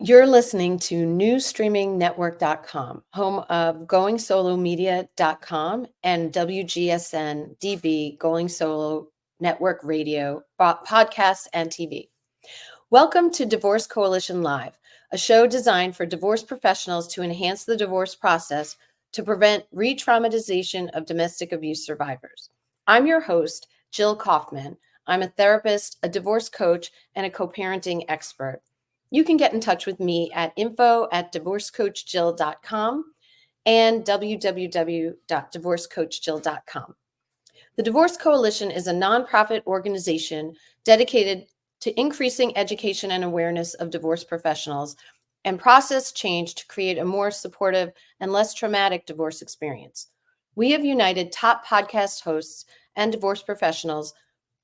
You're listening to newsstreamingnetwork.com, home of goingsolomedia.com and WGSN-DB Going Solo Network Radio, podcasts, and TV. Welcome to Divorce Coalition Live, a show designed for divorce professionals to enhance the divorce process to prevent re-traumatization of domestic abuse survivors. I'm your host, Jill Kaufman. I'm a therapist, a divorce coach, and a co-parenting expert. You can get in touch with me at info@divorcecoachjill.com and www.divorcecoachjill.com. The Divorce Coalition is a nonprofit organization dedicated to increasing education and awareness of divorce professionals and process change to create a more supportive and less traumatic divorce experience. We have united top podcast hosts and divorce professionals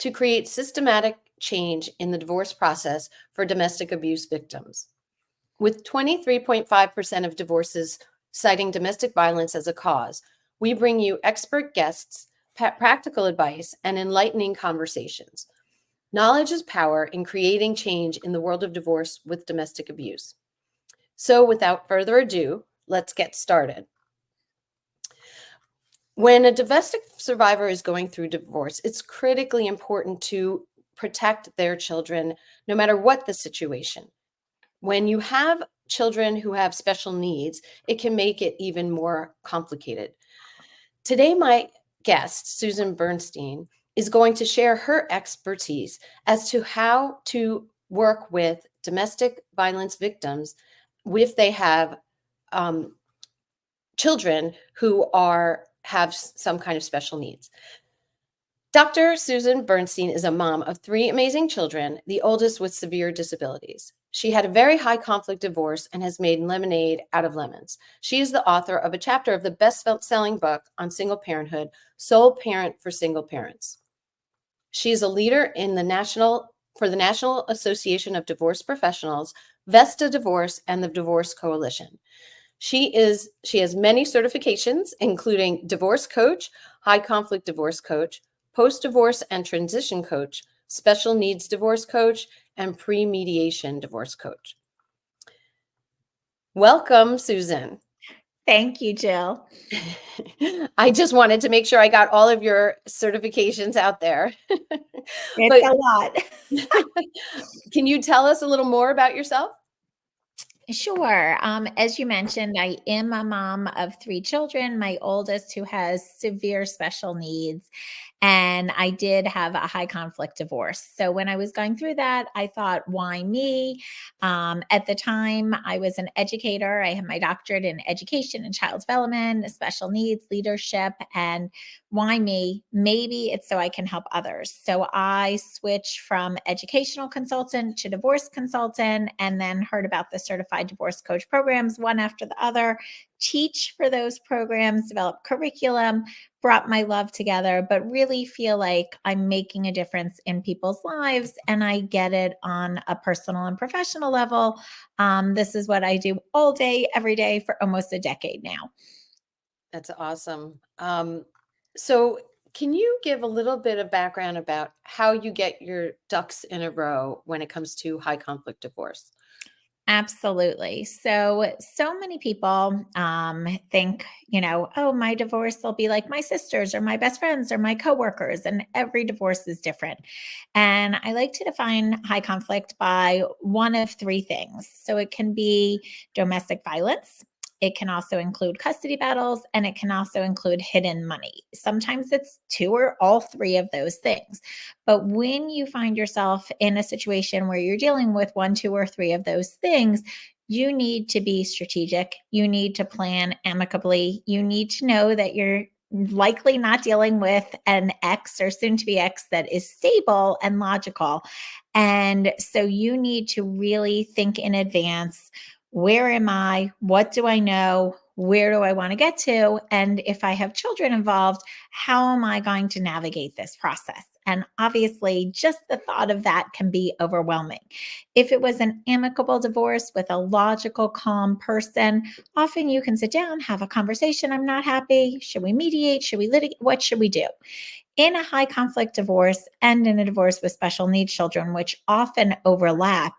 to create systematic change in the divorce process for domestic abuse victims. With 23.5% of divorces citing domestic violence as a cause, we bring you expert guests, practical advice, and enlightening conversations. Knowledge is power in creating change in the world of divorce with domestic abuse. So without further ado, let's get started. When a domestic survivor is going through divorce, it's critically important to protect their children, no matter what the situation. When you have children who have special needs, it can make it even more complicated. Today, my guest, Susan Bernstein, is going to share her expertise as to how to work with domestic violence victims if they have children who have some kind of special needs. Dr. Susan Bernstein is a mom of 3 amazing children, the oldest with severe disabilities. She had a very high conflict divorce and has made lemonade out of lemons. She is the author of a chapter of the best-selling book on single parenthood, Soul Parent for Single Parents. She is a leader in the National Association of Divorce Professionals, Vesta Divorce, and the Divorce Coalition. She has many certifications, including divorce coach, high conflict divorce coach, post-divorce and transition coach, special needs divorce coach, and pre-mediation divorce coach. Welcome, Susan. Thank you, Jill. I just wanted to make sure I got all of your certifications out there. It's a lot. Can you tell us a little more about yourself? Sure. As you mentioned, I am a mom of 3 children, my oldest who has severe special needs. And I did have a high conflict divorce. So when I was going through that, I thought, why me? At the time, I was an educator. I had my doctorate in education and child development, special needs, leadership, and why me? Maybe it's so I can help others. So I switched from educational consultant to divorce consultant, and then heard about the certified divorce coach programs, one after the other, teach for those programs, develop curriculum, brought my love together, but really feel like I'm making a difference in people's lives, and I get it on a personal and professional level. This is what I do all day, every day for almost a decade now. That's awesome. So can you give a little bit of background about how you get your ducks in a row when it comes to high conflict divorce? Absolutely. So many people think, oh, my divorce will be like my sister's or my best friends or my coworkers, and every divorce is different. And I like to define high conflict by one of 3 things. So it can be domestic violence. It can also include custody battles, and it can also include hidden money. Sometimes it's 2 or all 3 of those things. But when you find yourself in a situation where you're dealing with 1, 2, or 3 of those things, you need to be strategic. You need to plan amicably. You need to know that you're likely not dealing with an ex or soon to be ex that is stable and logical. And so you need to really think in advance. Where am I? What do I know? Where do I want to get to? And if I have children involved, how am I going to navigate this process? And obviously, just the thought of that can be overwhelming. If it was an amicable divorce with a logical, calm person, often you can sit down, have a conversation. I'm not happy. Should we mediate? Should we litigate? What should we do? in a high conflict divorce and in a divorce with special needs children, which often overlap,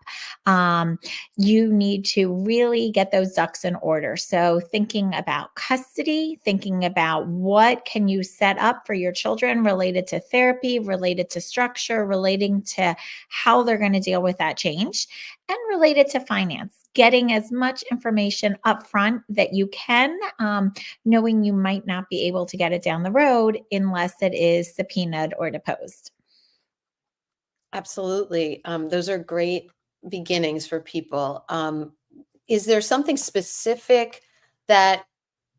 you need to really get those ducks in order. So thinking about custody, thinking about what can you set up for your children related to therapy, related to structure, relating to how they're going to deal with that change, and related to finance. Getting as much information up front that you can, knowing you might not be able to get it down the road unless it is subpoenaed or deposed. Absolutely. Those are great beginnings for people. Is there something specific that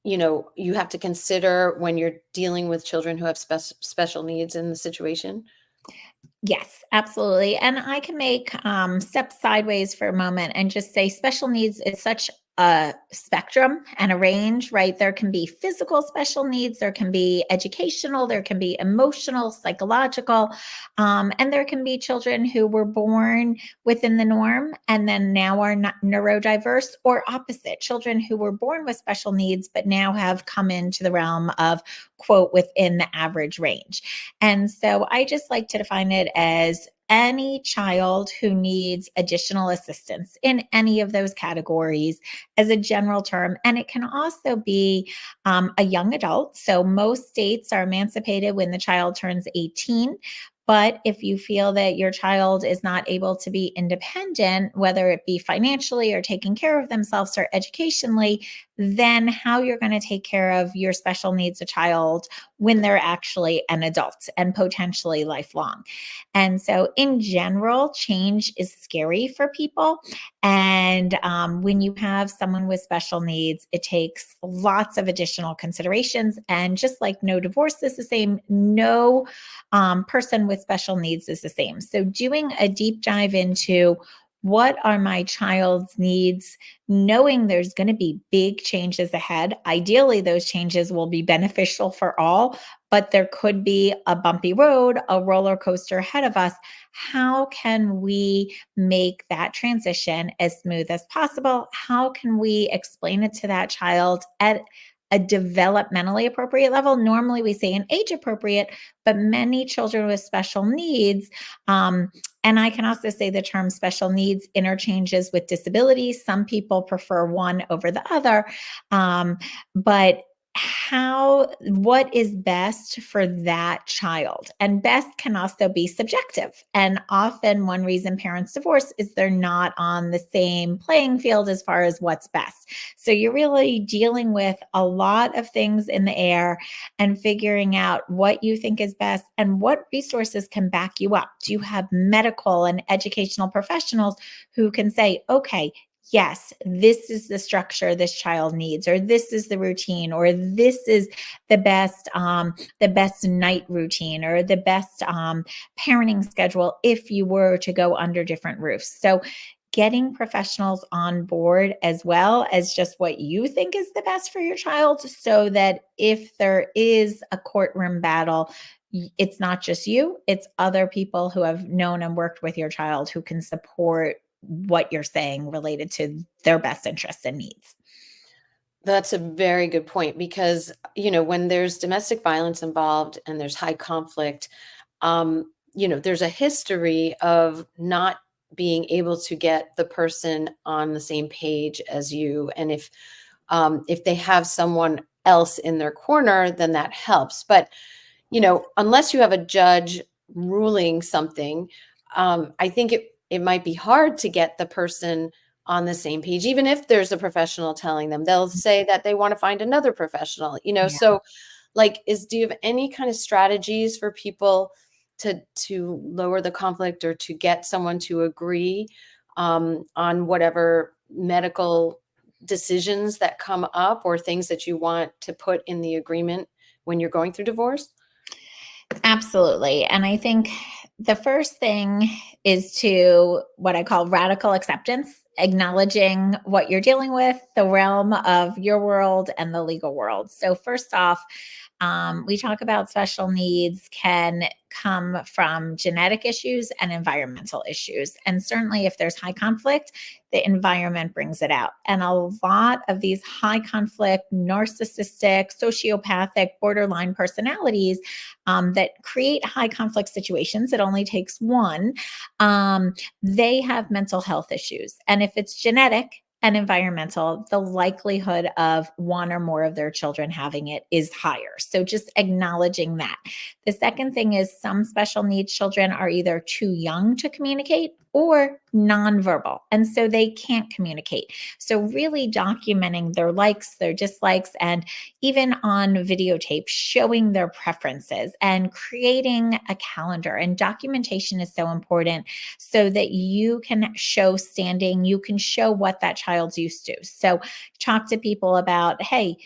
you have to consider when you're dealing with children who have special needs in the situation? Yes, absolutely. And I can make step sideways for a moment and just say special needs is such a spectrum and a range, right? There can be physical special needs, there can be educational, there can be emotional, psychological, and there can be children who were born within the norm and then now are not neurodiverse, or opposite, children who were born with special needs but now have come into the realm of, quote, within the average range. And so I just like to define it as any child who needs additional assistance in any of those categories as a general term. And it can also be a young adult. So most states are emancipated when the child turns 18. But if you feel that your child is not able to be independent, whether it be financially or taking care of themselves or educationally, then how you're going to take care of your special needs a child when they're actually an adult and potentially lifelong. And so, in general, change is scary for people. And when you have someone with special needs, it takes lots of additional considerations. And just like no divorce is the same, no person with special needs is the same. So, doing a deep dive into what are my child's needs, knowing there's going to be big changes ahead. Ideally, those changes will be beneficial for all, but there could be a bumpy road, a roller coaster ahead of us. How can we make that transition as smooth as possible? How can we explain it to that child at a developmentally appropriate level? Normally, we say an age appropriate, but many children with special needs, and I can also say the term special needs interchanges with disabilities. Some people prefer one over the other. But what is best for that child? And best can also be subjective. And often one reason parents divorce is they're not on the same playing field as far as what's best. So you're really dealing with a lot of things in the air and figuring out what you think is best and what resources can back you up. Do you have medical and educational professionals who can say, okay, yes, this is the structure this child needs, or this is the routine, or this is the best night routine, or the best parenting schedule if you were to go under different roofs. So getting professionals on board as well as just what you think is the best for your child, so that if there is a courtroom battle, it's not just you, it's other people who have known and worked with your child who can support what you're saying related to their best interests and needs. That's a very good point because, when there's domestic violence involved and there's high conflict, there's a history of not being able to get the person on the same page as you. And if they have someone else in their corner, then that helps. But, unless you have a judge ruling something, I think it might be hard to get the person on the same page, even if there's a professional telling them. They'll say that they want to find another professional, Yeah. so like do you have any kind of strategies for people to lower the conflict or to get someone to agree on whatever medical decisions that come up or things that you want to put in the agreement when you're going through divorce? Absolutely. And I think the first thing is to what I call radical acceptance, acknowledging what you're dealing with, the realm of your world and the legal world. So, first off, We talk about special needs can come from genetic issues and environmental issues. And certainly, if there's high conflict, the environment brings it out. And a lot of these high conflict, narcissistic, sociopathic, borderline personalities that create high conflict situations, it only takes one, they have mental health issues. And if it's genetic, and environmental, the likelihood of one or more of their children having it is higher. So just acknowledging that. The second thing is some special needs children are either too young to communicate or nonverbal. And so they can't communicate. So really documenting their likes, their dislikes, and even on videotape, showing their preferences and creating a calendar. And documentation is so important so that you can show standing, you can show what that child's used to. So talk to people about, hey,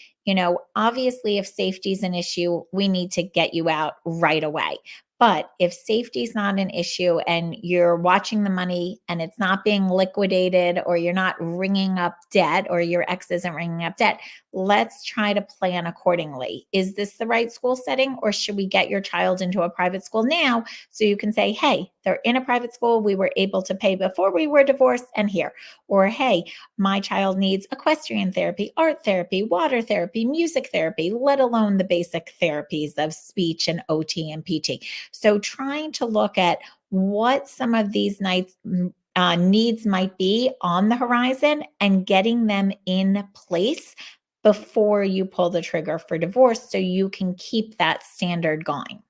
obviously, if safety is an issue, we need to get you out right away. But if safety is not an issue and you're watching the money and it's not being liquidated or you're not ringing up debt or your ex isn't ringing up debt, let's try to plan accordingly. Is this the right school setting or should we get your child into a private school now so you can say, hey, they're in a private school. We were able to pay before we were divorced and here. Or, hey, my child needs equestrian therapy, art therapy, water therapy, music therapy, let alone the basic therapies of speech and OT and PT. So trying to look at what some of these needs might be on the horizon and getting them in place before you pull the trigger for divorce so you can keep that standard going.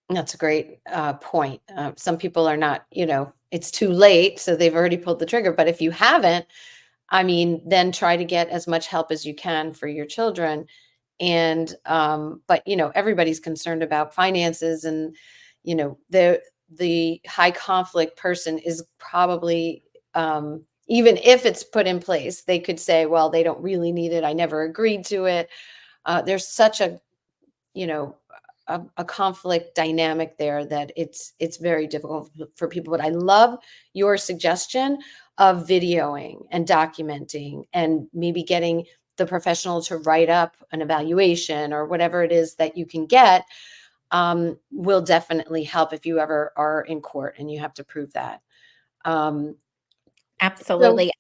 That's a great point. Some people are not, it's too late, so they've already pulled the trigger. But if you haven't, then try to get as much help as you can for your children. And, but, everybody's concerned about finances and, the high conflict person is probably, even if it's put in place, they could say, well, they don't really need it. I never agreed to it. There's such you know, a conflict dynamic there that it's very difficult for people. But I love your suggestion of videoing and documenting and maybe getting the professional to write up an evaluation or whatever it is that you can get, will definitely help if you ever are in court and you have to prove that. Um, so Absolutely.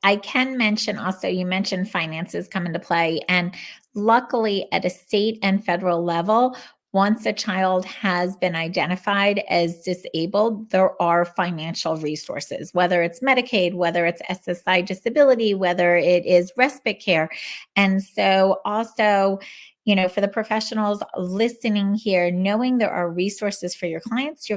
I can mention also, you mentioned finances come into play. And luckily, at a state and federal level, once a child has been identified as disabled, there are financial resources, whether it's Medicaid, whether it's SSI disability, whether it is respite care. And so, also, for the professionals listening here, knowing there are resources for your clients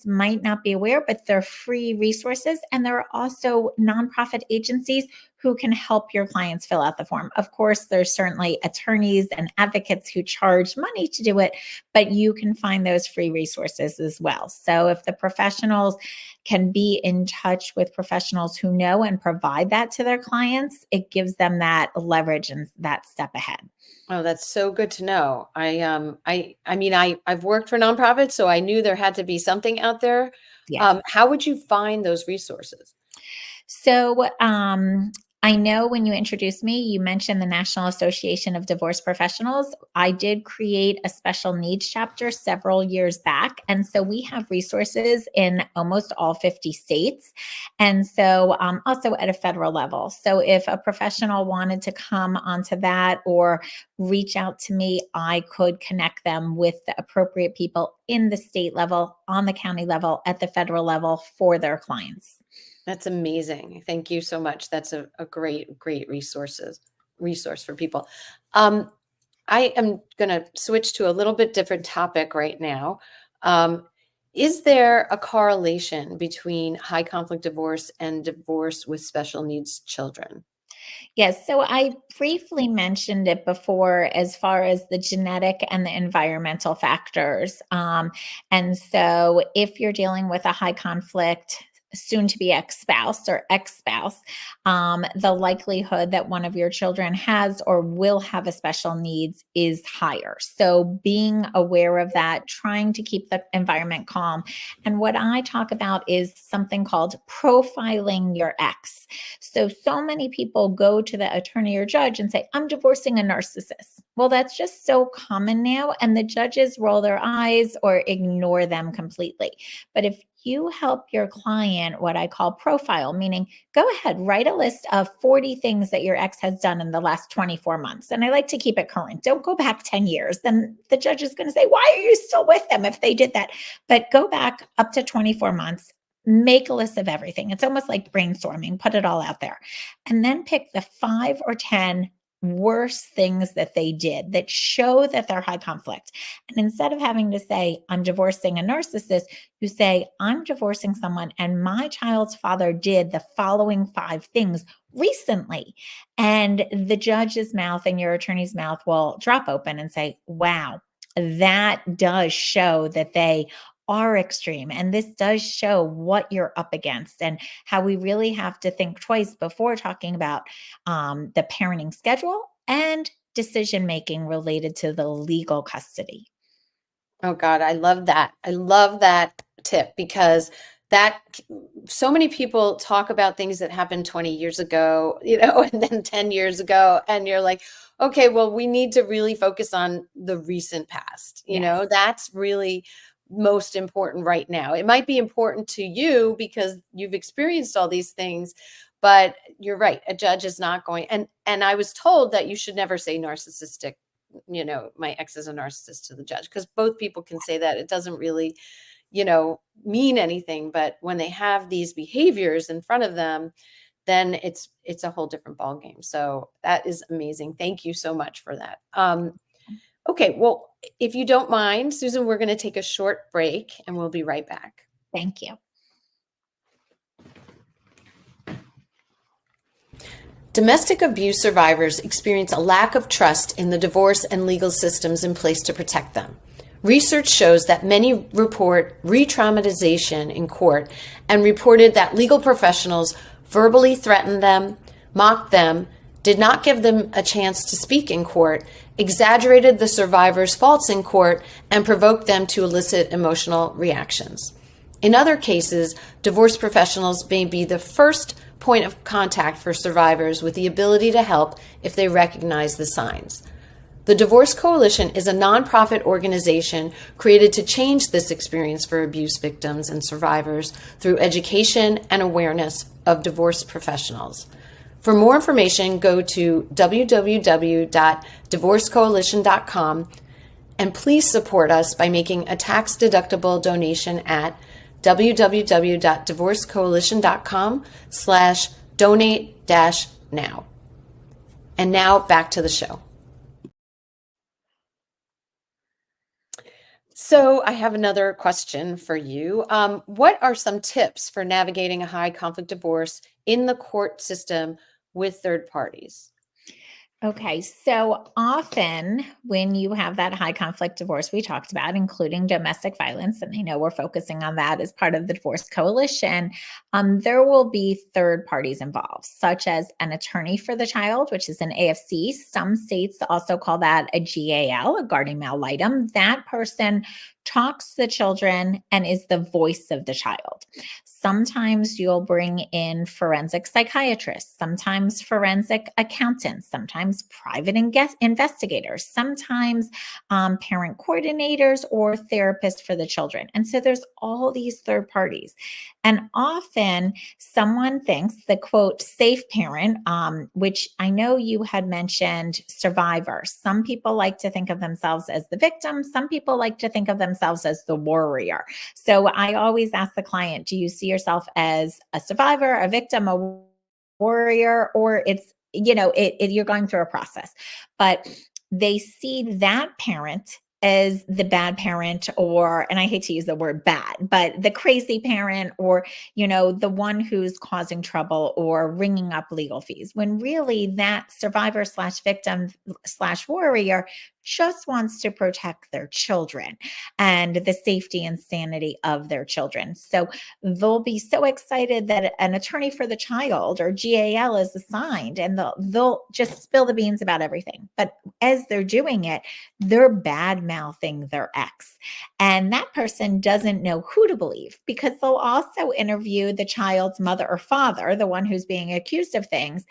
might not be aware, but they're free resources. And there are also nonprofit agencies who can help your clients fill out the form. Of course, there's certainly attorneys and advocates who charge money to do it, but you can find those free resources as well. So if the professionals can be in touch with professionals who know and provide that to their clients, it gives them that leverage and that step ahead. Oh, that's so good to know. I've worked for nonprofits, so I knew there had to be something out there. Yes. How would you find those resources? So, I know when you introduced me, you mentioned the National Association of Divorce Professionals. I did create a special needs chapter several years back. And so we have resources in almost all 50 states. And so also at a federal level. So if a professional wanted to come onto that or reach out to me, I could connect them with the appropriate people in the state level, on the county level, at the federal level for their clients. That's amazing. Thank you so much. That's a great resource for people. Um, I am going to switch to a little bit different topic right now. Um, is there a correlation between high conflict divorce and divorce with special needs children? Yes, so I briefly mentioned it before as far as the genetic and the environmental factors. And so if you're dealing with a high conflict soon to be ex-spouse or ex-spouse, the likelihood that one of your children has or will have a special needs is higher. So being aware of that, trying to keep the environment calm. And what I talk about is something called profiling your ex. So many people go to the attorney or judge and say, I'm divorcing a narcissist. Well, that's just so common now. And the judges roll their eyes or ignore them completely. But if you help your client, what I call profile, meaning go ahead, write a list of 40 things that your ex has done in the last 24 months. And I like to keep it current. Don't go back 10 years. Then the judge is going to say, why are you still with them if they did that? But go back up to 24 months. Make a list of everything. It's almost like brainstorming, put it all out there. And then pick the 5 or 10 worst things that they did that show that they're high conflict. And instead of having to say, I'm divorcing a narcissist, you say, I'm divorcing someone and my child's father did the following 5 things recently. And the judge's mouth and your attorney's mouth will drop open and say, wow, that does show that they are extreme. And this does show what you're up against and how we really have to think twice before talking about the parenting schedule and decision making related to the legal custody. Oh God, I love that. I love that tip because that so many people talk about things that happened 20 years ago, and then 10 years ago. And you're like, okay, well, we need to really focus on the recent past. Yes. That's really most important right now. It might be important to you because you've experienced all these things, but you're right. A judge is not going. And I was told that you should never say narcissistic, my ex is a narcissist to the judge, because both people can say that. It doesn't really, mean anything. But when they have these behaviors in front of them, then it's a whole different ballgame. So that is amazing. Thank you so much for that. Okay, well, if you don't mind, Susan, we're going to take a short break and we'll be right back. Thank you. Domestic abuse survivors experience a lack of trust in the divorce and legal systems in place to protect them. Research shows that many report re-traumatization in court and reported that legal professionals verbally threatened them, mocked them, did not give them a chance to speak in court, exaggerated the survivor's faults in court, and provoked them to elicit emotional reactions. In other cases, divorce professionals may be the first point of contact for survivors with the ability to help if they recognize the signs. The Divorce Coalition is a nonprofit organization created to change this experience for abuse victims and survivors through education and awareness of divorce professionals. For more information, go to www.divorcecoalition.com and please support us by making a tax-deductible donation at www.divorcecoalition.com/donate-now. And now back to the show. So I have another question for you. What are some tips for navigating a high conflict divorce in the court system with third parties? Okay, so often when you have that high conflict divorce we talked about, including domestic violence, and I know we're focusing on that as part of the Divorce Coalition, there will be third parties involved, such as an attorney for the child, which is an AFC. Some states also call that a GAL, a guardian ad litem. That person talks to the children and is the voice of the child. Sometimes you'll bring in forensic psychiatrists, sometimes forensic accountants, sometimes private investigators, sometimes parent coordinators or therapists for the children. And so there's all these third parties. And often someone thinks the quote safe parent, which I know you had mentioned survivor. Some people like to think of themselves as the victim. Some people like to think of themselves as the warrior. So I always ask the client, do you see yourself as a survivor, a victim, a warrior, or it's, you're going through a process, but they see that parent as the bad parent, or, and I hate to use the word bad, but the crazy parent, or, the one who's causing trouble or ringing up legal fees, when really that survivor/victim/warrior just wants to protect their children and the safety and sanity of their children. So they'll be so excited that an attorney for the child or GAL is assigned, and they'll just spill the beans about everything. But as they're doing it, they're bad mouthing their ex. And that person doesn't know who to believe, because they'll also interview the child's mother or father, the one who's being accused of things,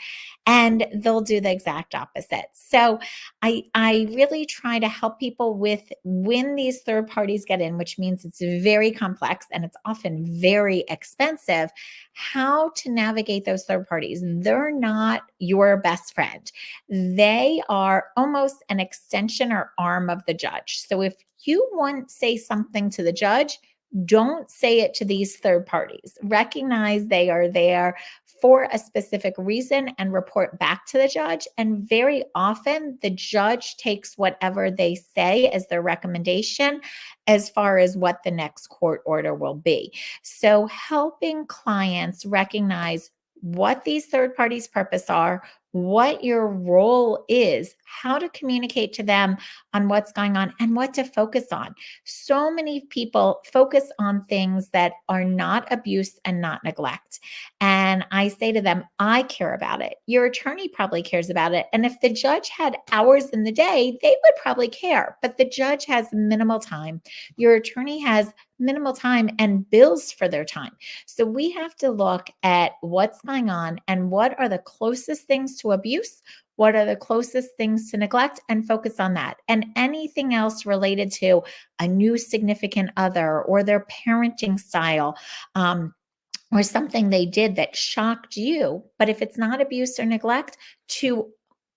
and they'll do the exact opposite. So I really try to help people with when these third parties get in, which means it's very complex and it's often very expensive, how to navigate those third parties. They're not your best friend. They are almost an extension or arm of the judge. So if you want to say something to the judge, don't say it to these third parties. Recognize they are there for a specific reason and report back to the judge. And very often, the judge takes whatever they say as their recommendation as far as what the next court order will be. So, helping clients recognize what these third parties' purpose are, what your role is, how to communicate to them on what's going on, and what to focus on. So many people focus on things that are not abuse and not neglect. And I say to them, I care about it. Your attorney probably cares about it. And if the judge had hours in the day, they would probably care. But the judge has minimal time. Your attorney has minimal time and bills for their time. So we have to look at what's going on and what are the closest things to abuse, what are the closest things to neglect, and focus on that. And anything else related to a new significant other or their parenting style, or something they did that shocked you. But if it's not abuse or neglect, to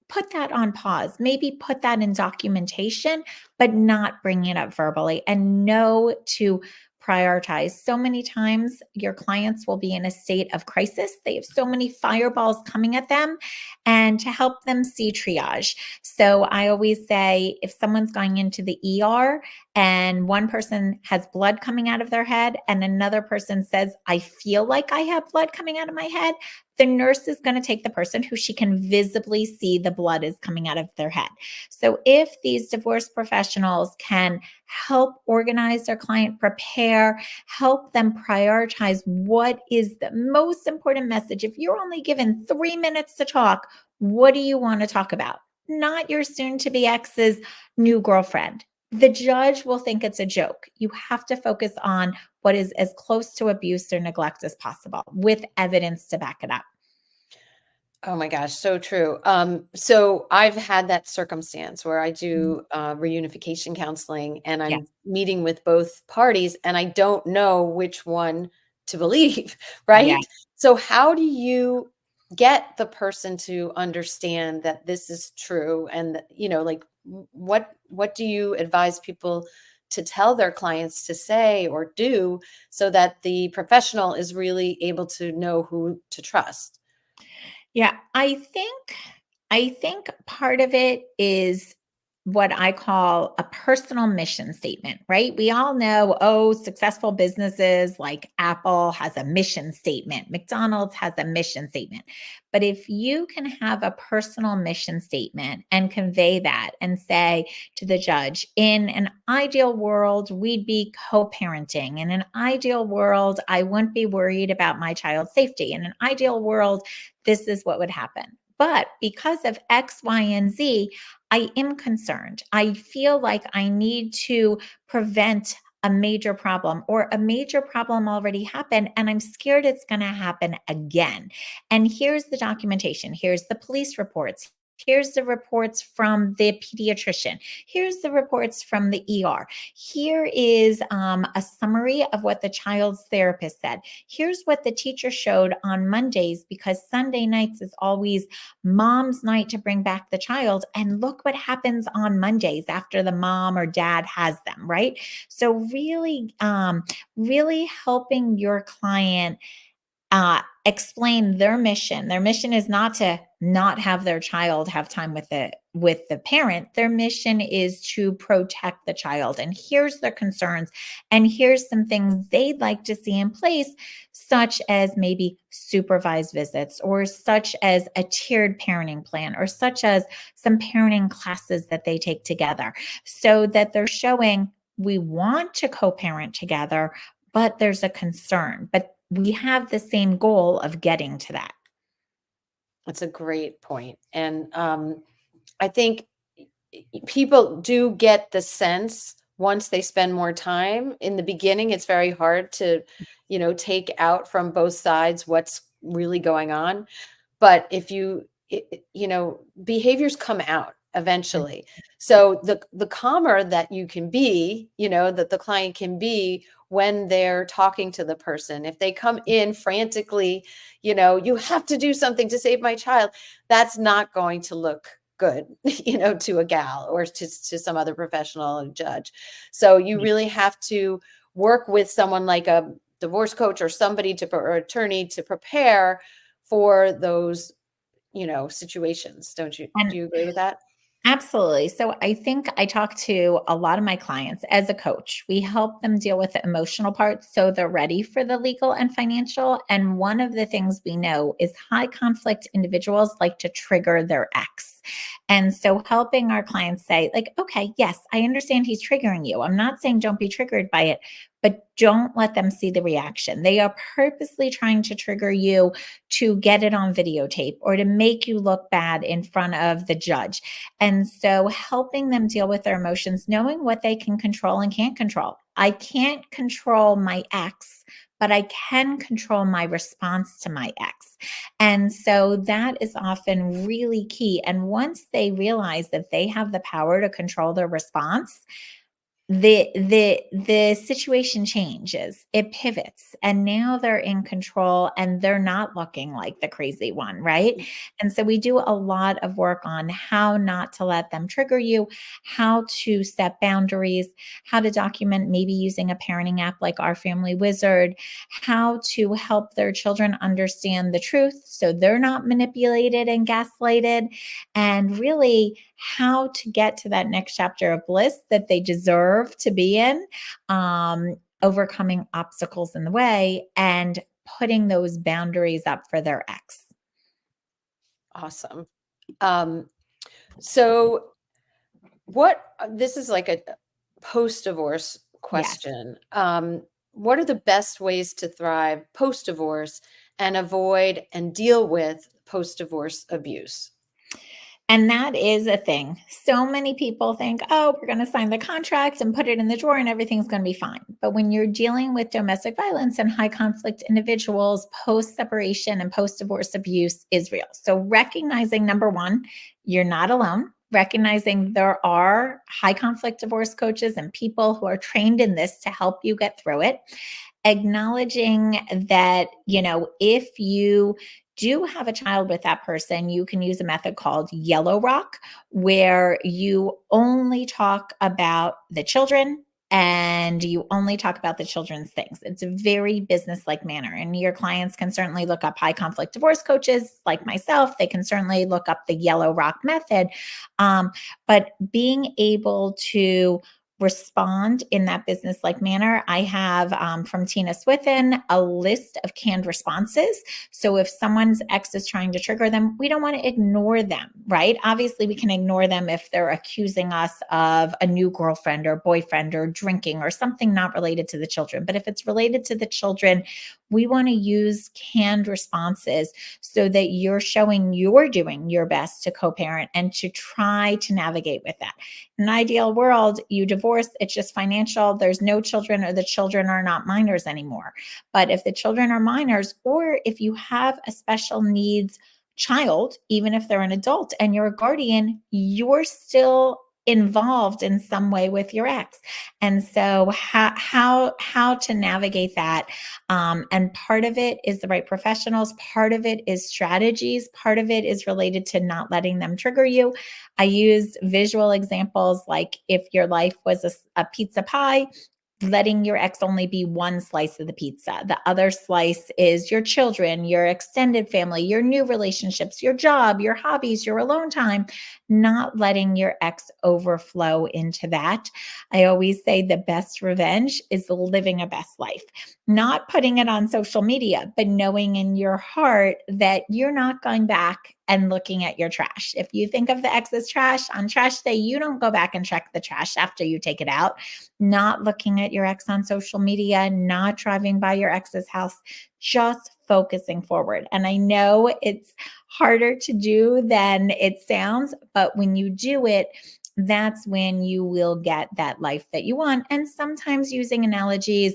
put that on pause, maybe put that in documentation, but not bring it up verbally, and know to prioritize. So many times your clients will be in a state of crisis. They have so many fireballs coming at them, and to help them see triage. So I always say, if someone's going into the ER and one person has blood coming out of their head and another person says, I feel like I have blood coming out of my head, the nurse is going to take the person who she can visibly see the blood is coming out of their head. So if these divorce professionals can help organize their client, prepare, help them prioritize what is the most important message. If you're only given 3 minutes to talk, what do you want to talk about? Not your soon to be ex's new girlfriend. The judge will think it's a joke. You have to focus on what is as close to abuse or neglect as possible with evidence to back it up. Oh my gosh, so true. So I've had that circumstance where I Mhm. do reunification counseling and Yes. I'm meeting with both parties and I don't know which one to believe, Yeah. right? So how do you get the person to understand that this is true and that, like what do you advise people to tell their clients to say or do so that the professional is really able to know who to trust? Yeah, I think part of it is what I call a personal mission statement, right? We all know, oh, successful businesses like Apple has a mission statement, McDonald's has a mission statement. But if you can have a personal mission statement and convey that and say to the judge, in an ideal world, we'd be co-parenting. In an ideal world, I wouldn't be worried about my child's safety. In an ideal world, this is what would happen. But because of X, Y, and Z, I am concerned. I feel like I need to prevent a major problem, or a major problem already happened and I'm scared it's going to happen again. And here's the documentation. Here's the police reports. Here's the reports from the pediatrician. Here's the reports from the ER. Here is a summary of what the child's therapist said. Here's what the teacher showed on Mondays, because Sunday nights is always mom's night to bring back the child. And look what happens on Mondays after the mom or dad has them, right? So really helping your client explain their mission. Their mission is not to not have their child have time with the parent. Their mission is to protect the child. And here's their concerns. And here's some things they'd like to see in place, such as maybe supervised visits, or such as a tiered parenting plan, or such as some parenting classes that they take together, so that they're showing we want to co-parent together, but there's a concern. But we have the same goal of getting to that. That's a great point. And I think people do get the sense once they spend more time. In the beginning, it's very hard to, take out from both sides what's really going on. But if behaviors come out eventually. So the calmer that you can be, that the client can be when they're talking to the person. If they come in frantically, you have to do something to save my child, that's not going to look good, to a gal or to some other professional and judge. So you really have to work with someone like a divorce coach or somebody or attorney to prepare for those, situations. Don't you? And Do you agree with that? absolutely. So I think I talk to a lot of my clients as a coach. We help them deal with the emotional part so they're ready for the legal and financial. And one of the things we know is high conflict individuals like to trigger their ex. And so helping our clients say, like, okay, yes, I understand he's triggering you. I'm not saying don't be triggered by it, but don't let them see the reaction. They are purposely trying to trigger you to get it on videotape or to make you look bad in front of the judge. And so helping them deal with their emotions, knowing what they can control and can't control. I can't control my ex, but I can control my response to my ex. And so that is often really key. And once they realize that they have the power to control their response, the situation changes, it pivots, and now they're in control and they're not looking like the crazy one, right? And so we do a lot of work on how not to let them trigger you, how to set boundaries, how to document, maybe using a parenting app like Our Family Wizard, how to help their children understand the truth so they're not manipulated and gaslighted, and really how to get to that next chapter of bliss that they deserve to be in, overcoming obstacles in the way and putting those boundaries up for their ex. Awesome. So this is like a post-divorce Yes. question. What are the best ways to thrive post-divorce and avoid and deal with post-divorce abuse? And that is a thing. So many people think, oh, we're going to sign the contract and put it in the drawer and everything's going to be fine. But when you're dealing with domestic violence and high conflict individuals, post separation and post divorce abuse is real. So recognizing, number one, you're not alone. Recognizing there are high conflict divorce coaches and people who are trained in this to help you get through it. Acknowledging that, if you do have a child with that person, you can use a method called Yellow Rock, where you only talk about the children and you only talk about the children's things. It's a very business-like manner. And your clients can certainly look up high conflict divorce coaches like myself. They can certainly look up the Yellow Rock method. But being able to respond in that business-like manner. I have from Tina Swithin a list of canned responses. So if someone's ex is trying to trigger them, we don't want to ignore them, right? Obviously, we can ignore them if they're accusing us of a new girlfriend or boyfriend or drinking or something not related to the children. But if it's related to the children, we want to use canned responses so that you're showing you're doing your best to co-parent and to try to navigate with that. In an ideal world, you divorce, it's just financial, there's no children, or the children are not minors anymore. But if the children are minors, or if you have a special needs child, even if they're an adult and you're a guardian, you're still involved in some way with your ex. And so how to navigate that, and part of it is the right professionals, part of it is strategies, part of it is related to not letting them trigger you. I use visual examples like if your life was a pizza pie, letting your ex only be one slice of the pizza. The other slice is your children, your extended family, your new relationships, your job, your hobbies, your alone time, not letting your ex overflow into that. I always say the best revenge is living a best life, not putting it on social media, but knowing in your heart that you're not going back and looking at your trash. If you think of the ex as trash on trash day, you don't go back and check the trash after you take it out. Not looking at your ex on social media, not driving by your ex's house, just focusing forward. And I know it's harder to do than it sounds, but when you do it, that's when you will get that life that you want. And sometimes using analogies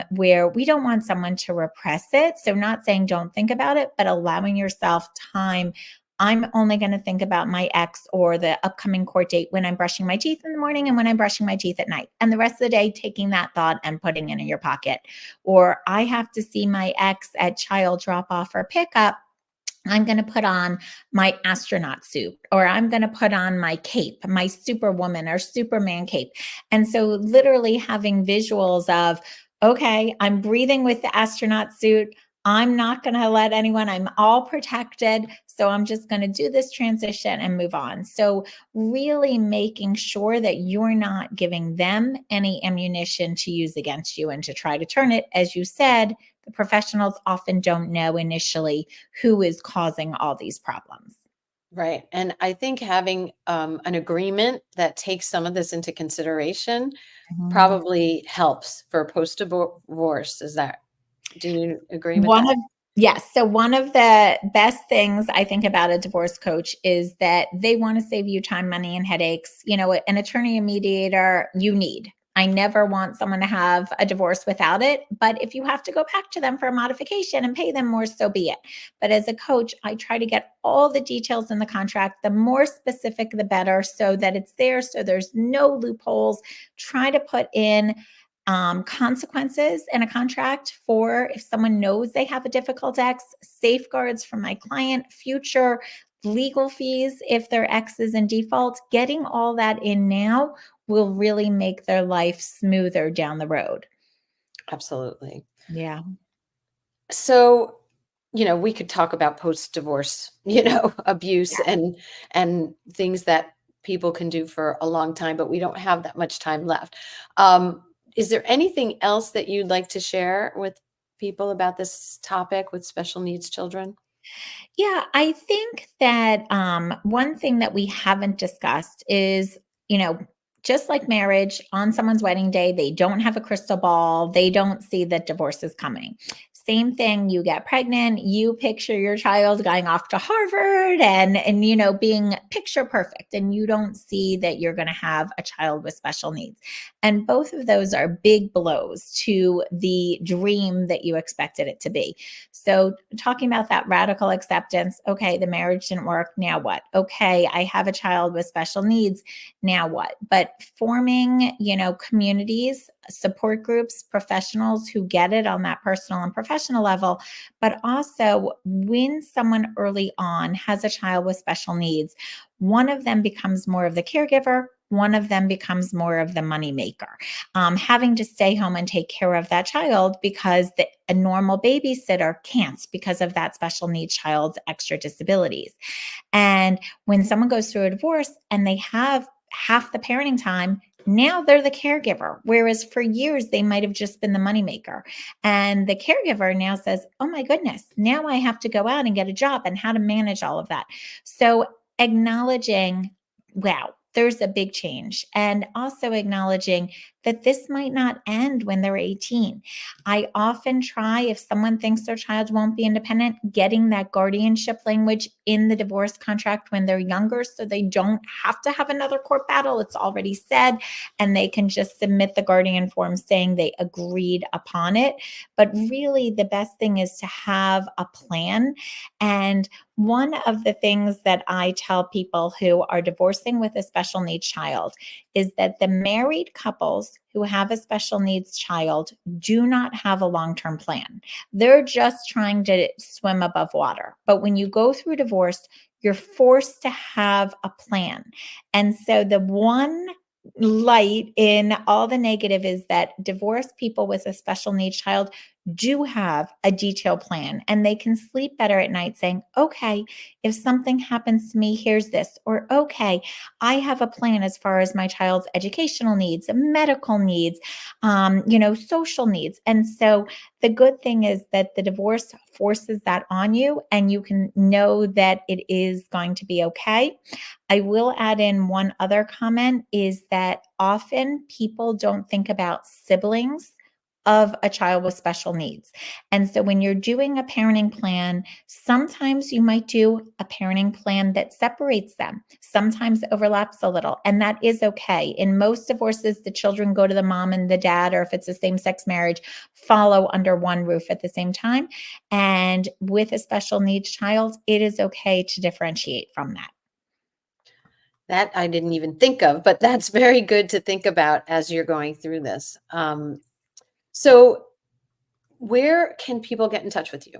where we don't want someone to repress it. So, not saying don't think about it, but allowing yourself time. I'm only going to think about my ex or the upcoming court date when I'm brushing my teeth in the morning and when I'm brushing my teeth at night. And the rest of the day, taking that thought and putting it in your pocket. Or I have to see my ex at child drop off or pickup. I'm going to put on my astronaut suit, or I'm going to put on my cape, my superwoman or superman cape. And so literally having visuals of, okay, I'm breathing with the astronaut suit. I'm not going to let anyone, I'm all protected. So I'm just going to do this transition and move on. So really making sure that you're not giving them any ammunition to use against you and to try to turn it. As you said, the professionals often don't know initially who is causing all these problems. Right. And I think having an agreement that takes some of this into consideration Mhm. probably helps for post divorce. Do you agree with One that? of Yes. So one of the best things I think about a divorce coach is that they want to save you time, money, and headaches. An attorney and mediator you need. I never want someone to have a divorce without it. But if you have to go back to them for a modification and pay them more, so be it. But as a coach, I try to get all the details in the contract. The more specific, the better, so that it's there. So there's no loopholes. Try to put in consequences in a contract for if someone knows they have a difficult ex, safeguards for my client, future legal fees if their ex is in default. Getting all that in now will really make their life smoother down the road. Absolutely. Yeah. So, we could talk about post-divorce, abuse Yeah. and things that people can do for a long time, but we don't have that much time left. Um, is there anything else that you'd like to share with people about this topic with special needs children? Yeah, I think that one thing that we haven't discussed is, you know, just like marriage, on someone's wedding day, they don't have a crystal ball. They don't see that divorce is coming. Same thing, you get pregnant, you picture your child going off to Harvard and being picture perfect, and you don't see that you're going to have a child with special needs. And both of those are big blows to the dream that you expected it to be. So, talking about that radical acceptance, okay, the marriage didn't work. Now what? Okay, I have a child with special needs. Now what? But forming, communities, support groups, professionals who get it on that personal and professional level, but also when someone early on has a child with special needs, one of them becomes more of the caregiver, one of them becomes more of the moneymaker, having to stay home and take care of that child because a normal babysitter can't because of that special needs child's extra disabilities. And when someone goes through a divorce and they have half the parenting time, now they're the caregiver. Whereas for years, they might have just been the moneymaker. And the caregiver now says, oh my goodness, now I have to go out and get a job and how to manage all of that. So acknowledging, wow, there's a big change. And also acknowledging that this might not end when they're 18. I often try, if someone thinks their child won't be independent, getting that guardianship language in the divorce contract when they're younger so they don't have to have another court battle. It's already said, and they can just submit the guardian form saying they agreed upon it. But really, the best thing is to have a plan. And one of the things that I tell people who are divorcing with a special needs child is that the married couples who have a special needs child do not have a long-term plan. They're just trying to swim above water. But when you go through divorce, you're forced to have a plan. And so the one light in all the negative is that divorced people with a special needs child do have a detailed plan, and they can sleep better at night saying, okay, if something happens to me, here's this, or okay, I have a plan as far as my child's educational needs, medical needs, social needs. And so the good thing is that the divorce forces that on you, and you can know that it is going to be okay. I will add in one other comment is that often people don't think about siblings of a child with special needs. And so when you're doing a parenting plan, sometimes you might do a parenting plan that separates them. Sometimes it overlaps a little, and that is okay. In most divorces, the children go to the mom and the dad, or if it's a same-sex marriage, follow under one roof at the same time. And with a special needs child, it is okay to differentiate from that. That I didn't even think of, but that's very good to think about as you're going through this. So where can people get in touch with you?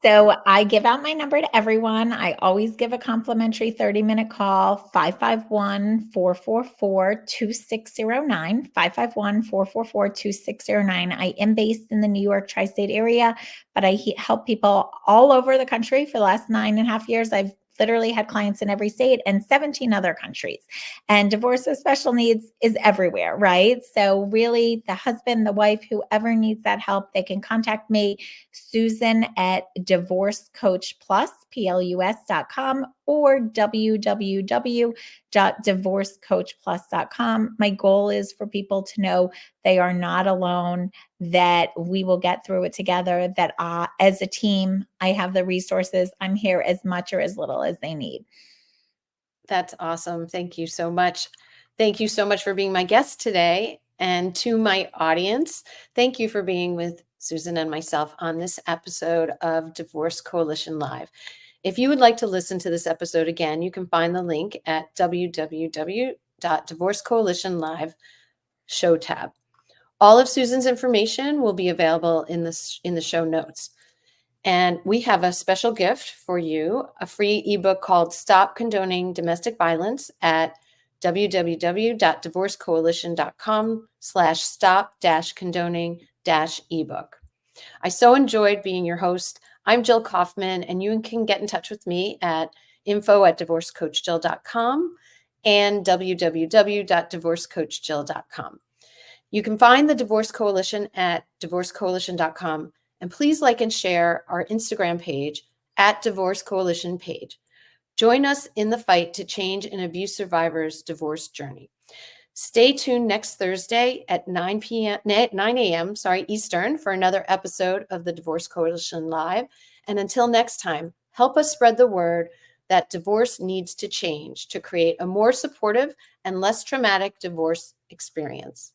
So I give out my number to everyone. I always give a complimentary 30-minute call, 551-444-2609, 551-444-2609. I am based in the New York tri-state area, but I help people all over the country for the last 9.5 years. I've literally had clients in every state and 17 other countries. And divorce with special needs is everywhere, right? So really the husband, the wife, whoever needs that help, they can contact me, Susan at divorcecoachplus.com or www.divorcecoachplus.com. My goal is for people to know they are not alone, that we will get through it together, that as a team, I have the resources. I'm here as much or as little as they need. That's awesome. Thank you so much. Thank you so much for being my guest today. And to my audience, thank you for being with Susan and myself on this episode of Divorce Coalition Live. If you would like to listen to this episode again, you can find the link at www.divorcecoalitionlive show tab. All of Susan's information will be available in the show notes. And we have a special gift for you, a free ebook called Stop Condoning Domestic Violence at www.divorcecoalition.com/stop-condoning-ebook. I so enjoyed being your host. I'm Jill Kaufman, and you can get in touch with me at info@divorcecoachjill.com and www.divorcecoachjill.com. You can find the Divorce Coalition at divorcecoalition.com, and please like and share our Instagram page at Divorce Coalition page. Join us in the fight to change an abuse survivor's divorce journey. Stay tuned next Thursday at 9 a.m. Eastern for another episode of the Divorce Coalition Live. And until next time, help us spread the word that divorce needs to change to create a more supportive and less traumatic divorce experience.